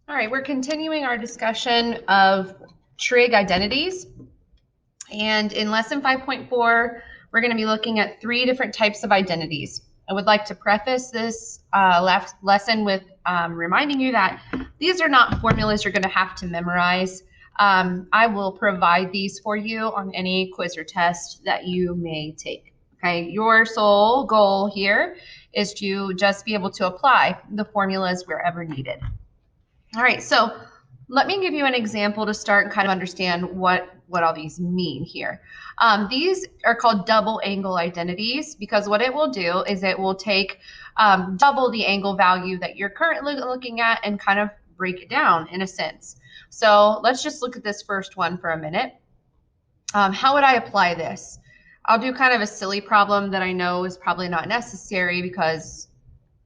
All right, we're continuing our discussion of trig identities. And in lesson 5.4, we're going to be looking at 3 different types of identities. I would like to preface this lesson with reminding you that these are not formulas you're going to have to memorize. I will provide these for you on any quiz or test that you may take. Okay, your sole goal here is to just be able to apply the formulas wherever needed. All right, so let me give you an example to start and kind of understand what all these mean here. These are called double angle identities because what it will do is it will take double the angle value that you're currently looking at and kind of break it down in a sense. So let's just look at this first one for a minute. How would I apply this? I'll do kind of a silly problem that I know is probably not necessary because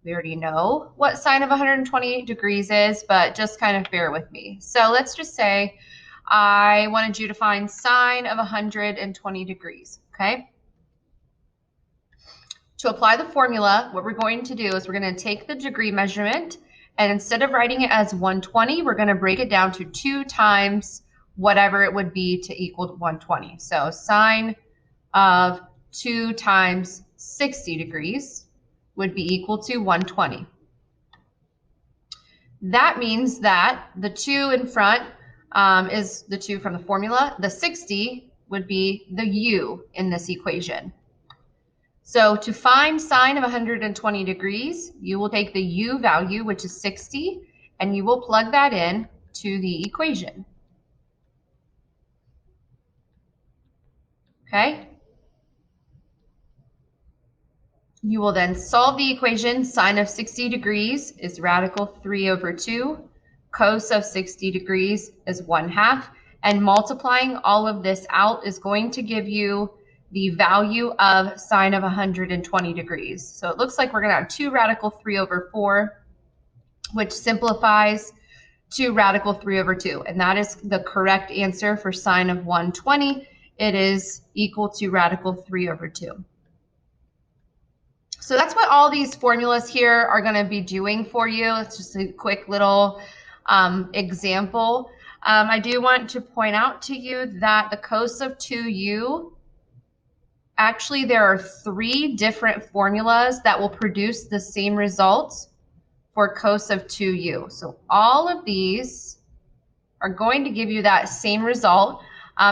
we already know what sine of 128 degrees is, but just kind of bear with me. So let's just say I wanted you to find sine of 120 degrees, okay? To apply the formula, what we're going to do is we're going to take the degree measurement, and instead of writing it as 120, we're going to break it down to 2 times whatever it would be to equal 120. So sine of 2 times 60 degrees would be equal to 120. That means that the 2 in front is the 2 from the formula. The 60 would be the u in this equation. So to find sine of 120 degrees, you will take the u value, which is 60, and you will plug that in to the equation. Okay? You will then solve the equation. Sine of 60 degrees is radical 3 over 2. Cos of 60 degrees is 1/2. And multiplying all of this out is going to give you the value of sine of 120 degrees. So it looks like we're going to have 2 radical 3 over 4, which simplifies to radical 3 over 2. And that is the correct answer for sine of 120. It is equal to radical 3 over 2. So that's what all these formulas here are going to be doing for you. It's just a quick little example. I do want to point out to you that the cos of 2u, actually there are 3 different formulas that will produce the same results for cos of 2u. So all of these are going to give you that same result.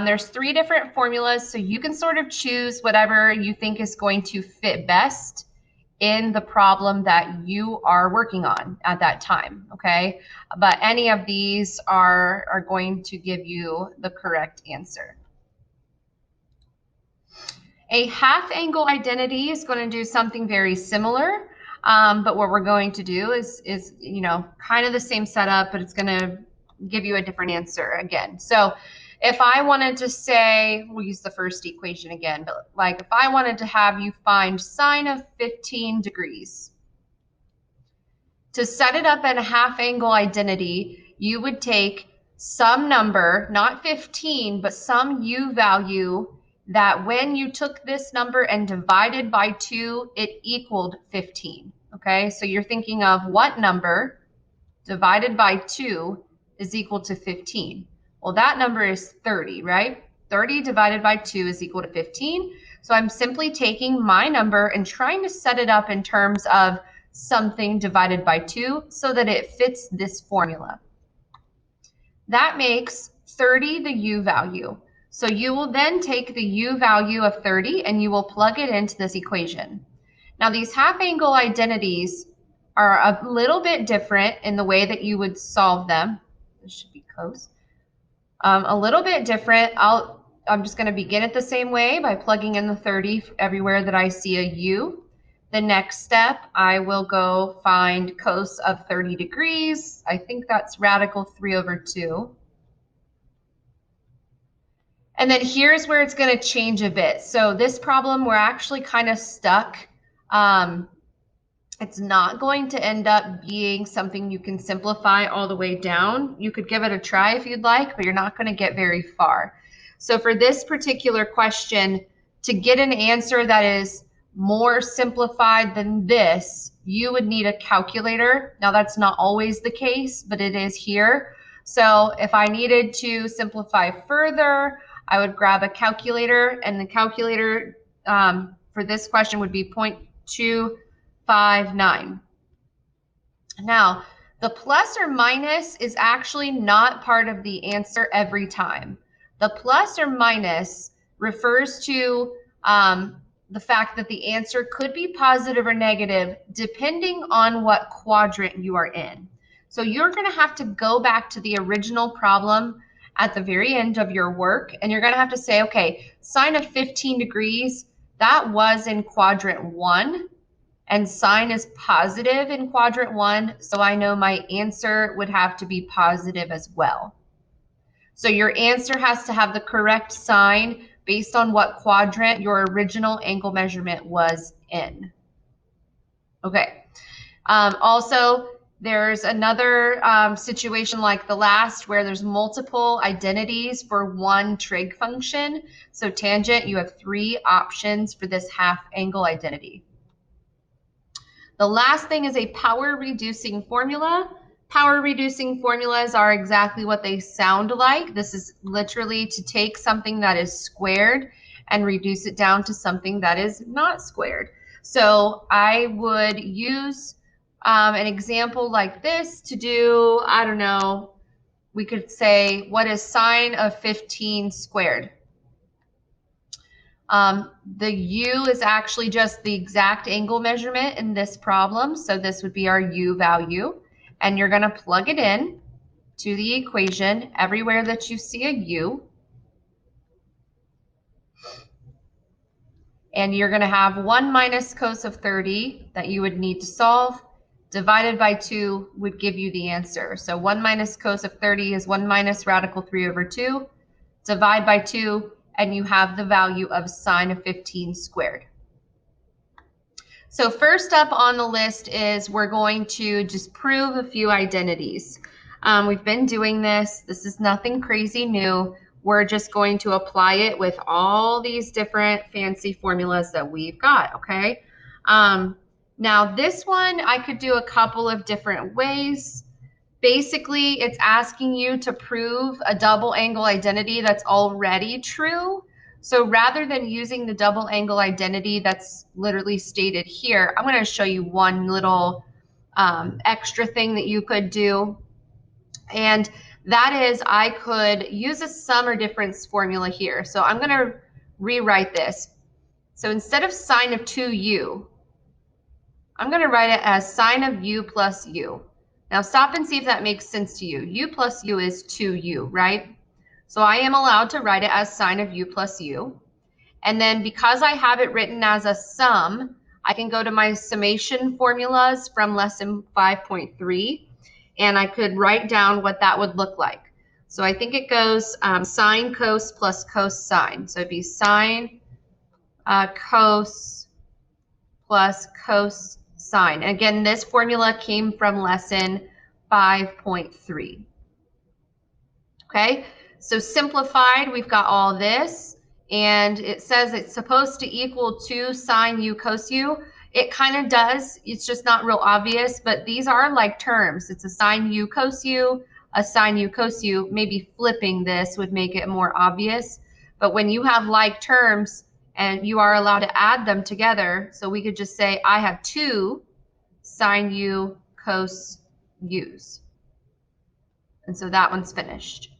There's 3 different formulas, so you can sort of choose whatever you think is going to fit best in the problem that you are working on at that time, okay? But any of these are going to give you the correct answer. A half angle identity is going to do something very similar, but what we're going to do is you know, kind of the same setup, but it's going to give you a different answer again. So if I wanted to say, we'll use the first equation again, but like if I wanted to have you find sine of 15 degrees, to set it up in a half angle identity, you would take some number, not 15, but some u value that when you took this number and divided by 2, it equaled 15. Okay, so you're thinking of what number divided by 2 is equal to 15. Well, that number is 30, right? 30 divided by 2 is equal to 15. So I'm simply taking my number and trying to set it up in terms of something divided by 2 so that it fits this formula. That makes 30 the u value. So you will then take the u value of 30 and you will plug it into this equation. Now these half angle identities are a little bit different in the way that you would solve them. This should be cos. A little bit different. I'm just going to begin it the same way by plugging in the 30 everywhere that I see a u. The next step, I will go find cos of 30 degrees. I think that's radical 3 over 2. And then here's where it's going to change a bit. So this problem, we're actually kind of stuck. It's not going to end up being something you can simplify all the way down. You could give it a try if you'd like, but you're not going to get very far. So for this particular question, to get an answer that is more simplified than this, you would need a calculator. Now that's not always the case, but it is here. So if I needed to simplify further, I would grab a calculator, and the calculator for this question would be 0.259. Now, the plus or minus is actually not part of the answer every time. The plus or minus refers to the fact that the answer could be positive or negative depending on what quadrant you are in. So you're going to have to go back to the original problem at the very end of your work, and you're going to have to say, okay, sine of 15 degrees, that was in quadrant 1. And sine is positive in quadrant 1, so I know my answer would have to be positive as well. So your answer has to have the correct sign based on what quadrant your original angle measurement was in. Okay. Also, there's another situation like the last where there's multiple identities for one trig function. So tangent, you have 3 options for this half angle identity. The last thing is a power reducing formula. Power reducing formulas are exactly what they sound like. This is literally to take something that is squared and reduce it down to something that is not squared. So I would use an example like this to do, I don't know, we could say, what is sine of 15 squared? The u is actually just the exact angle measurement in this problem. So this would be our u value. And you're going to plug it in to the equation everywhere that you see a u. And you're going to have 1 minus cos of 30 that you would need to solve. Divided by 2 would give you the answer. So 1 minus cos of 30 is 1 minus radical 3 over 2. Divide by 2, and you have the value of sine of 15 squared. So first up on the list is we're going to just prove a few identities. We've been doing this. This is nothing crazy new. We're just going to apply it with all these different fancy formulas that we've got, okay? Now this one, I could do a couple of different ways. Basically, it's asking you to prove a double angle identity that's already true. So rather than using the double angle identity that's literally stated here, I'm going to show you one little extra thing that you could do. And that is, I could use a sum or difference formula here. So I'm going to rewrite this. So instead of sine of 2u, I'm going to write it as sine of u plus u. Now stop and see if that makes sense to you. U plus u is 2u, right? So I am allowed to write it as sine of u plus u. And then because I have it written as a sum, I can go to my summation formulas from lesson 5.3, and I could write down what that would look like. So I think it goes sine cos plus cos sine. So it'd be sine cos plus cos sine. Again, this formula came from lesson 5.3. Okay, so simplified, we've got all this, and it says it's supposed to equal 2 sine u cos u. It kind of does. It's just not real obvious, but these are like terms. It's a sine u cos u, a sine u cos u. Maybe flipping this would make it more obvious. But when you have like terms and you are allowed to add them together, so we could just say I have 2 sine u cos u's. And so that one's finished.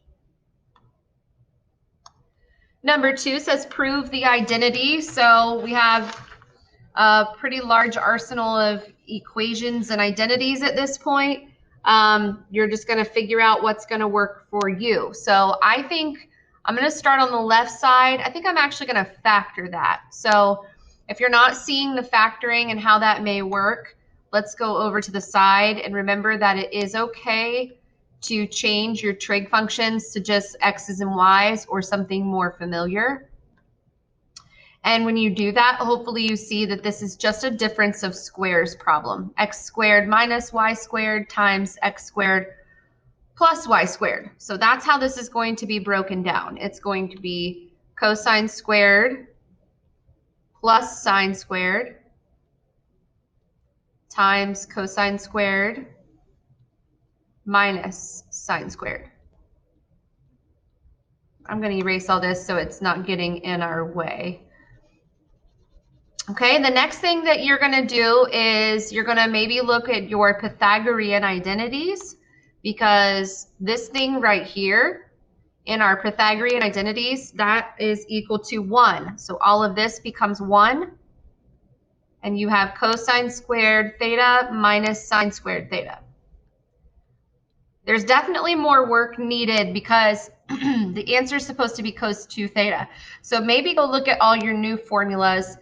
Number 2 says prove the identity. So we have a pretty large arsenal of equations and identities at this point. You're just going to figure out what's going to work for you. So I think I'm going to start on the left side. I think I'm actually going to factor that. So if you're not seeing the factoring and how that may work, let's go over to the side and remember that it is okay to change your trig functions to just x's and y's or something more familiar. And when you do that, hopefully you see that this is just a difference of squares problem. X squared minus y squared times x squared plus y squared. So that's how this is going to be broken down. It's going to be cosine squared plus sine squared times cosine squared minus sine squared. I'm going to erase all this so it's not getting in our way. Okay, the next thing that you're going to do is you're going to maybe look at your Pythagorean identities, because this thing right here in our Pythagorean identities, that is equal to 1. So all of this becomes 1. And you have cosine squared theta minus sine squared theta. There's definitely more work needed because the answer is supposed to be cos 2 theta. So maybe go look at all your new formulas.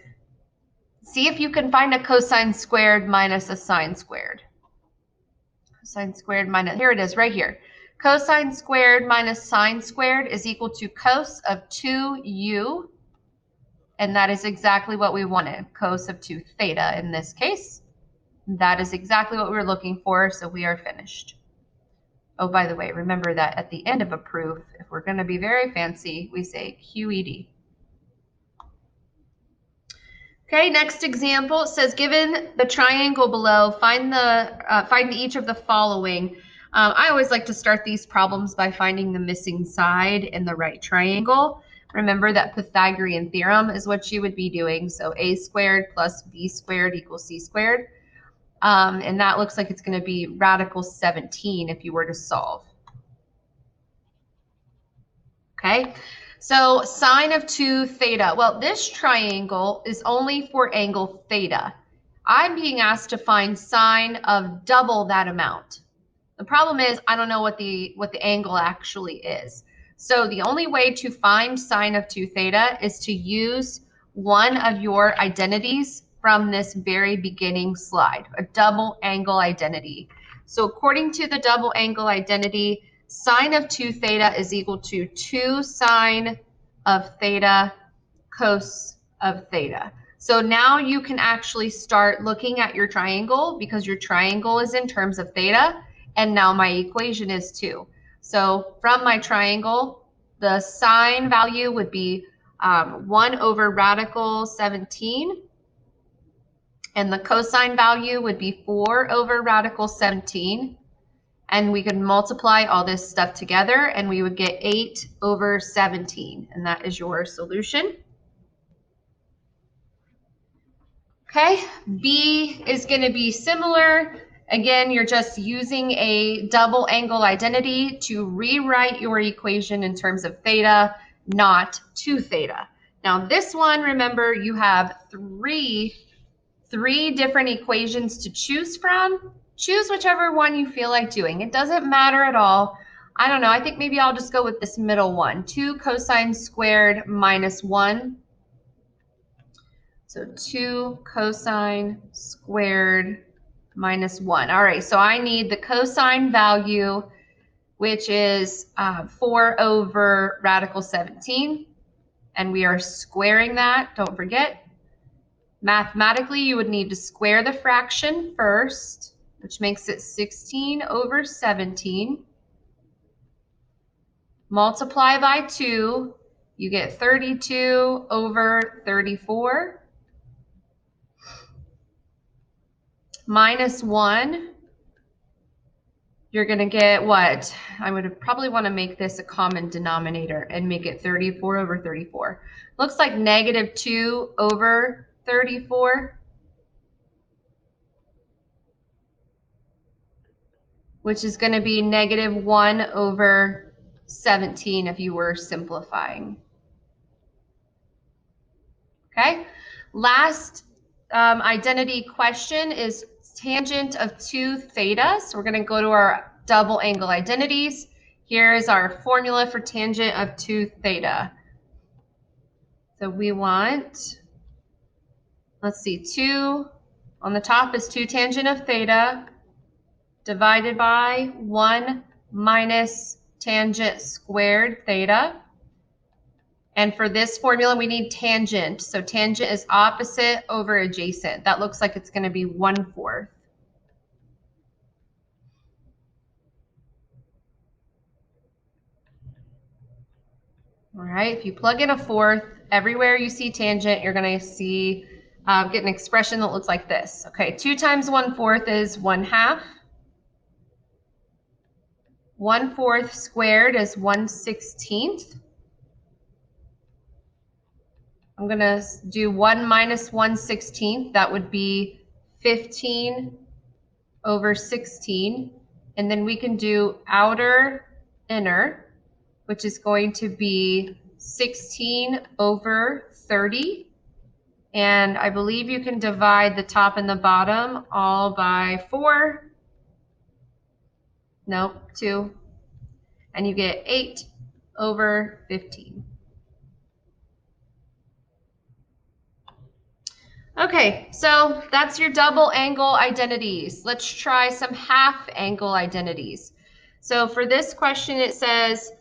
See if you can find a cosine squared minus a sine squared. Cosine squared minus, here it is right here. Cosine squared minus sine squared is equal to cos of 2u. And that is exactly what we wanted, cos of 2 theta in this case. That is exactly what we were looking for, so we are finished. Oh, by the way, remember that at the end of a proof, if we're going to be very fancy, we say QED. Okay, next example, it says, given the triangle below, find each of the following. I always like to start these problems by finding the missing side in the right triangle. Remember that Pythagorean theorem is what you would be doing. So a squared plus b squared equals c squared. And that looks like it's going to be radical 17 if you were to solve. Okay, so sine of 2 theta. Well, this triangle is only for angle theta. I'm being asked to find sine of double that amount. The problem is I don't know what the angle actually is. So the only way to find sine of 2 theta is to use one of your identities from this very beginning slide, a double angle identity. So according to the double angle identity, sine of 2 theta is equal to 2 sine of theta cos of theta. So now you can actually start looking at your triangle because your triangle is in terms of theta. And now my equation is 2. So from my triangle, the sine value would be 1 over radical 17. And the cosine value would be 4 over radical 17. And we could multiply all this stuff together and we would get 8 over 17. And that is your solution. Okay, B is going to be similar. Again, you're just using a double angle identity to rewrite your equation in terms of theta, not 2 theta. Now this one, remember, you have three different equations to choose from. Choose whichever one you feel like doing. It doesn't matter at all. I don't know, I think maybe I'll just go with this middle one, 2 cosine squared minus 1. So 2 cosine squared minus 1. All right, so I need the cosine value, which is 4 over radical 17. And we are squaring that, don't forget. Mathematically, you would need to square the fraction first, which makes it 16 over 17. Multiply by 2, you get 32 over 34. Minus 1, you're going to get what? I would probably want to make this a common denominator and make it 34 over 34. Looks like negative 2 over 34, which is going to be negative 1 over 17 if you were simplifying. Okay, last identity question is tangent of 2 theta. So we're going to go to our double angle identities. Here is our formula for tangent of 2 theta. So we want, let's see, 2 on the top is 2 tangent of theta divided by 1 minus tangent squared theta. And for this formula, we need tangent. So tangent is opposite over adjacent. That looks like it's going to be 1/4. All right, if you plug in a 4th, everywhere you see tangent, you're going to see get an expression that looks like this. Okay, 2 times 1/4 is 1/2. 1/4 squared is 1/16. I'm going to do 1 minus 1/16. That would be 15 over 16. And then we can do outer inner, which is going to be 16 over 30. And I believe you can divide the top and the bottom all by 4. Nope, 2. And you get 8 over 15. Okay, so that's your double angle identities. Let's try some half angle identities. So for this question, it says,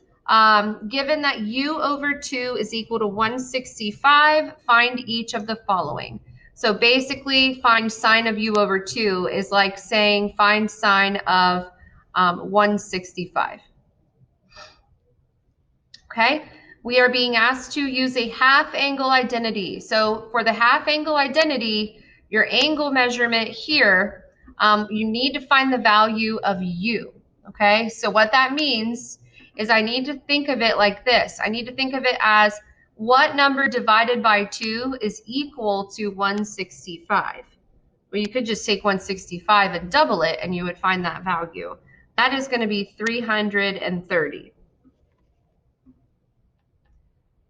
given that u over 2 is equal to 165, find each of the following. So basically, find sine of u over 2 is like saying find sine of 165. Okay, we are being asked to use a half angle identity. So for the half angle identity, your angle measurement here, you need to find the value of u. Okay, so what that means is I need to think of it like this. I need to think of it as what number divided by 2 is equal to 165. Well, you could just take 165 and double it and you would find that value. That is going to be 330.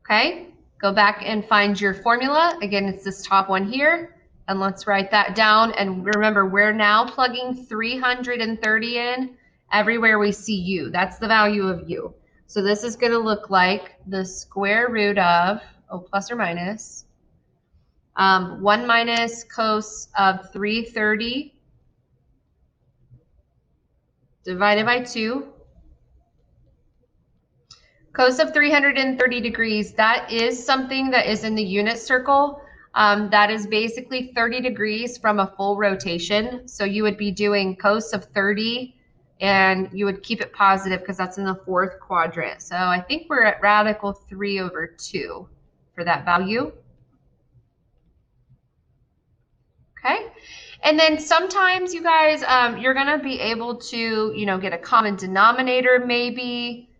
Okay, go back and find your formula. Again, it's this top one here. And let's write that down. And remember, we're now plugging 330 in everywhere we see u. That's the value of u. So this is going to look like the square root of, plus or minus, 1 minus cos of 330 divided by 2. Cos of 330 degrees, that is something that is in the unit circle. That is basically 30 degrees from a full rotation. So you would be doing cos of 30 and you would keep it positive because that's in the 4th quadrant. So I think we're at radical 3 over 2 for that value. Okay. And then sometimes you guys, you're going to be able to, get a common denominator maybe.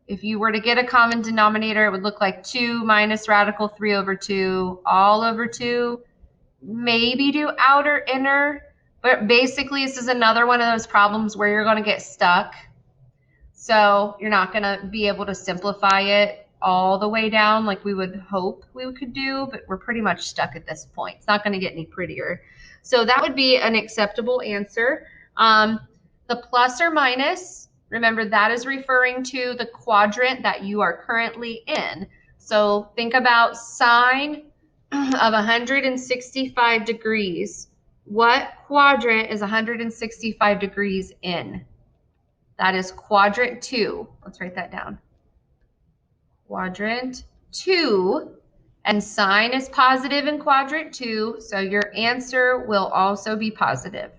If you were to get a common denominator, it would look like 2 minus radical 3 over 2 all over 2. Maybe do outer inner, but basically this is another one of those problems where you're going to get stuck. So you're not going to be able to simplify it all the way down like we would hope we could do, but we're pretty much stuck at this point. It's not going to get any prettier. So that would be an acceptable answer. The plus or minus, remember that is referring to the quadrant that you are currently in. So think about sine of 165 degrees. What quadrant is 165 degrees in? That is quadrant 2. Let's write that down. Quadrant 2, and sine is positive in quadrant 2, so your answer will also be positive.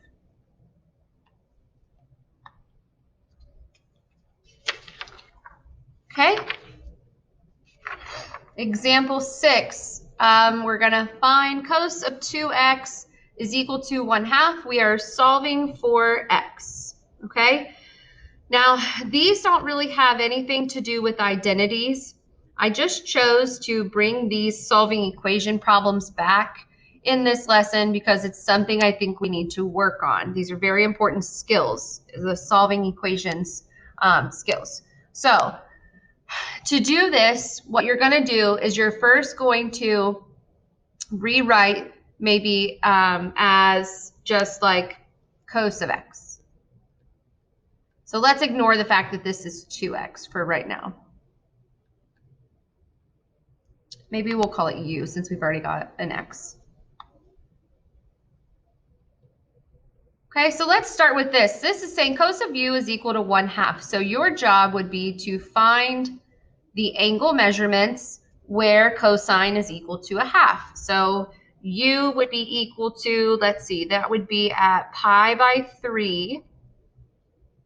Okay. Example 6, we're going to find cos of 2x is equal to 1/2. We are solving for x. Okay. Now, these don't really have anything to do with identities. I just chose to bring these solving equation problems back in this lesson because it's something I think we need to work on. These are very important skills, the solving equations skills. So to do this, what you're going to do is you're first going to rewrite maybe as just like cos of x. So let's ignore the fact that this is 2x for right now. Maybe we'll call it u since we've already got an x. Okay, so let's start with this. This is saying cos of u is equal to 1/2. So your job would be to find the angle measurements where cosine is equal to 1/2. So u would be equal to, let's see, that would be at pi by 3.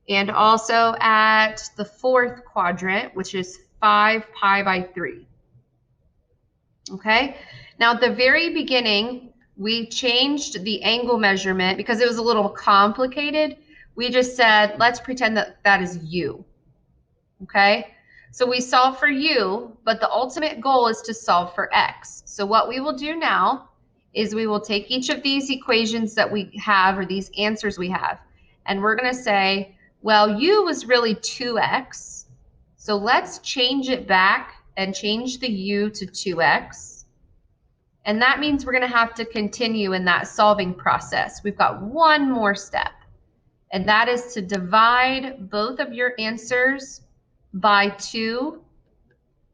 And also at the 4th quadrant, which is 5 pi by 3. Okay, now at the very beginning, we changed the angle measurement because it was a little complicated. We just said, let's pretend that that is u, okay? So we solve for u, but the ultimate goal is to solve for x. So what we will do now is we will take each of these equations that we have, or these answers we have, and we're going to say, well, u was really 2x, so let's change it back and change the u to 2x. And that means we're going to have to continue in that solving process. We've got one more step, and that is to divide both of your answers by 2,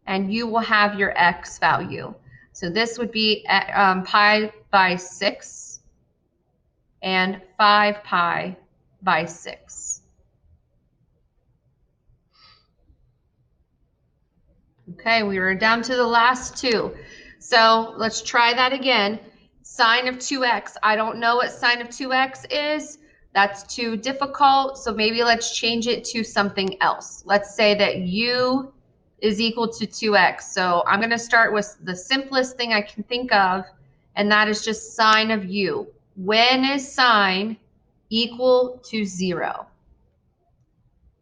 and you will have your x value. So this would be pi by 6 and 5 pi by 6. Okay, we were down to the last two. So let's try that again. Sine of 2x. I don't know what sine of 2x is. That's too difficult. So maybe let's change it to something else. Let's say that u is equal to 2x. So I'm going to start with the simplest thing I can think of, and that is just sine of u. When is sine equal to 0?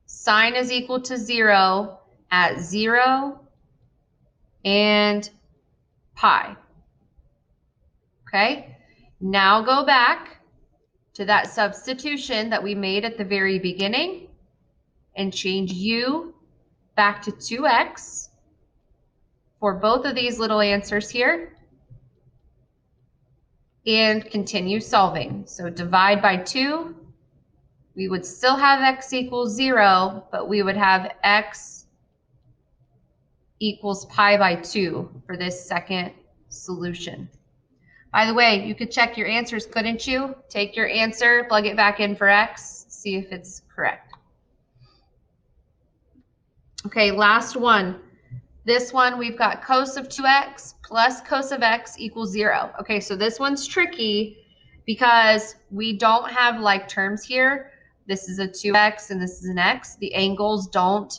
Sine is equal to 0 at 0 and pi. Okay, now go back to that substitution that we made at the very beginning and change u back to 2x for both of these little answers here, and continue solving. So divide by 2, we would still have x equals 0, but we would have x equals pi by 2 for this second solution. By the way, you could check your answers, couldn't you? Take your answer, plug it back in for x, see if it's correct. Okay, last one. This one, we've got cos of 2x plus cos of x equals 0. Okay, so this one's tricky because we don't have like terms here. This is a 2x and this is an x. The angles aren't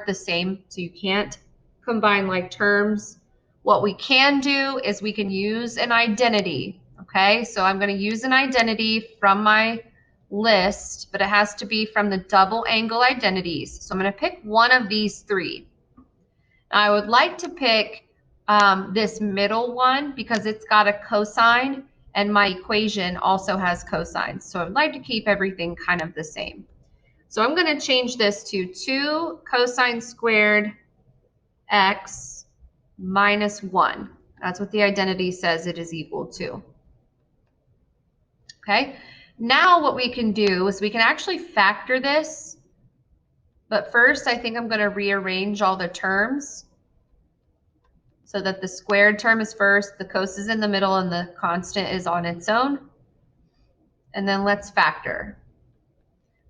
the same, so you can't combine like terms. What we can do is we can use an identity. Okay, so I'm going to use an identity from my list, but it has to be from the double angle identities. So I'm going to pick one of these three. I would like to pick this middle one because it's got a cosine, and my equation also has cosines. So I'd like to keep everything kind of the same. So I'm going to change this to 2 cosine squared x minus 1. That's what the identity says it is equal to. Okay, now what we can do is we can actually factor this. But first, I think I'm going to rearrange all the terms so that the squared term is first, the cos is in the middle, and the constant is on its own. And then let's factor.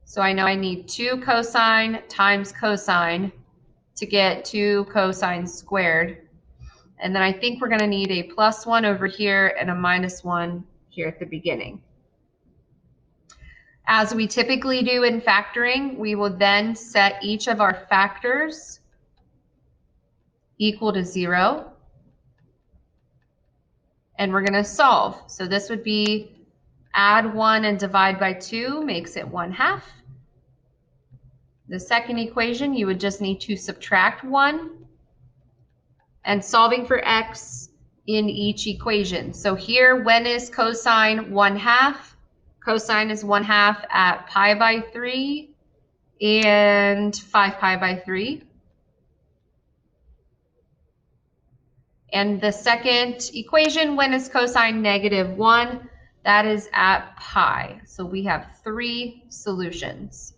So I know I need 2 cosine times cosine to get 2 cosine squared. And then I think we're going to need a plus 1 over here and a minus 1 here at the beginning. As we typically do in factoring, we will then set each of our factors equal to 0. And we're going to solve. So this would be add 1 and divide by 2 makes it 1/2. The second equation, you would just need to subtract 1. And solving for x in each equation. So here, when is cosine 1/2? Cosine is 1/2 at pi by 3 and 5 pi by 3. And the second equation, when is cosine -1? That is at pi. So we have 3 solutions.